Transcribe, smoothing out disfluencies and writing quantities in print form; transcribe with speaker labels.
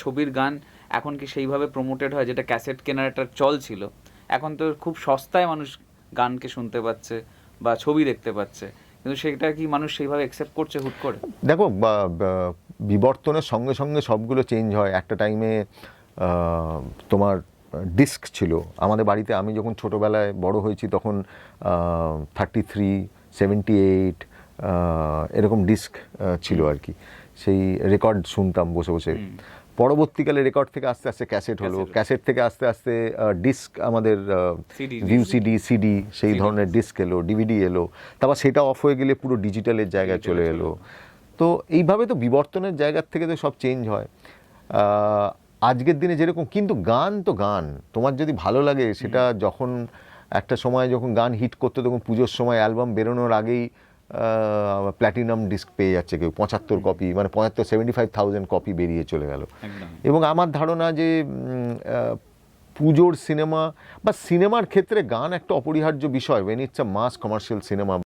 Speaker 1: ছবির গান এখন কি সেইভাবে প্রমোটেড হয় যেটা ক্যাসেট কেনার একটা চল ছিল? এখন তো খুব সস্তায় মানুষ গানকে শুনতে পাচ্ছে বা ছবি দেখতে পাচ্ছে, কিন্তু সেটা কি মানুষ সেইভাবে অ্যাকসেপ্ট করছে হুট করে?
Speaker 2: দেখো, বিবর্তনের সঙ্গে সঙ্গে সবগুলো চেঞ্জ হয়। একটা টাইমে তোমার ডিস্ক ছিল আমাদের বাড়িতে। আমি যখন ছোটোবেলায় বড় হয়েছি তখন 33, 78 এরকম ডিস্ক ছিল আর কি। সেই রেকর্ড শুনতাম বসে বসে। পরবর্তীকালে রেকর্ড থেকে আস্তে আস্তে ক্যাসেট হলো, ক্যাসেট থেকে আস্তে আস্তে ডিস্ক, আমাদের ভিউসিডি, সিডি, সেই ধরনের ডিস্ক এলো, ডিভিডি এলো। তারপর সেটা অফ হয়ে গেলে পুরো ডিজিটালের জায়গায় চলে এলো। তো এইভাবে তো বিবর্তনের জায়গার থেকে তো সব চেঞ্জ হয় আজকের দিনে যেরকম। কিন্তু গান তো গান, তোমার যদি ভালো লাগে সেটা, যখন একটা সময় যখন গান হিট করতো তখন পুজোর সময় অ্যালবাম বেরোনোর আগেই প্ল্যাটিনাম ডিস্ক পেয়ে যাচ্ছে কেউ, 75 কপি, মানে 75,000 কপি বেরিয়ে চলে গেল। এবং আমার ধারণা যে পুজোর সিনেমা বা সিনেমার ক্ষেত্রে গান একটা অপরিহার্য বিষয়, when it's a mass commercial cinema.